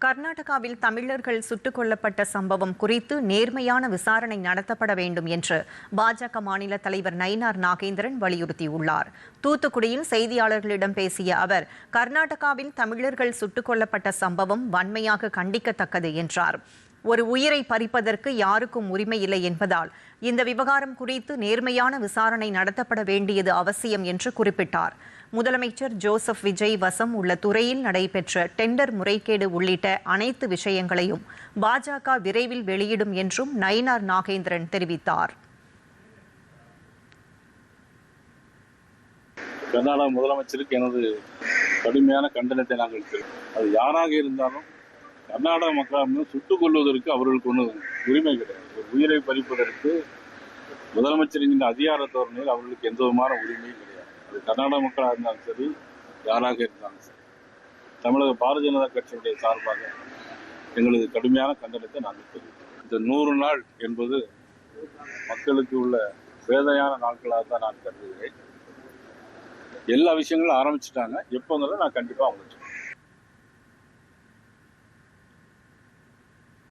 கர்நாடகாவில் தமிழர்கள் சுட்டுக் கொல்லப்பட்ட சம்பவம் குறித்து நேர்மையான விசாரணை நடத்தப்பட வேண்டும் என்று பாஜக மாநில தலைவர் நயினார் நாகேந்திரன் வலியுறுத்தியுள்ளார். தூத்துக்குடியில் செய்தியாளர்களிடம் பேசிய அவர், கர்நாடகாவில் தமிழர்கள் சுட்டுக் கொல்லப்பட்ட சம்பவம் வன்மையாக கண்டிக்கத்தக்கது என்றார். ஒரு உயிரை பறிப்பதற்கு யாருக்கும் உரிமை இல்லை என்பதால் இந்த விவகாரம் குறித்து நேர்மையான விசாரணை நடத்தப்பட வேண்டியது அவசியம் என்று குறிப்பிட்டார். முதலமைச்சர் ஜோசப் விஜய் வசம் உள்ள துறையில் நடைபெற்ற டெண்டர் முறைகேடு உள்ளிட்ட அனைத்து விஷயங்களையும் பாஜக விரைவில் வெளியிடும் என்றும் நயினார் நாகேந்திரன் தெரிவித்தார். கர்நாடக முதலமைச்சருக்கு எனது கடுமையான கண்டனத்தை நாங்கள் தெரிவிக்கிறோம். அது யாராக இருந்தாலும் கர்நாடக மக்கள் சுட்டுக் கொள்வதற்கு அவர்களுக்கு ஒன்றும் உரிமை கிடையாது. ஒரு உயிரை பறிப்பதற்கு முதலமைச்சர் என்கின்ற அதிகார தோரணையில் அவர்களுக்கு எந்த விதமான உரிமையும் கிடையாது. அது கர்நாடக மக்களாக இருந்தாலும் சரி, யாராக இருந்தாலும் சரி. தமிழக பாரதிய ஜனதா கட்சியினுடைய சார்பாக எங்களது கடுமையான கண்டனத்தை நாங்கள் தெரிவிக்கிறோம். இந்த 100 நாள் என்பது மக்களுக்கு உள்ள வேதனையான நாட்களாக தான் நான் கருதுகிறேன். எல்லா விஷயங்களும் ஆரம்பிச்சுட்டாங்க. எப்போங்கிறத நான் கண்டிப்பாக அவங்களுக்கு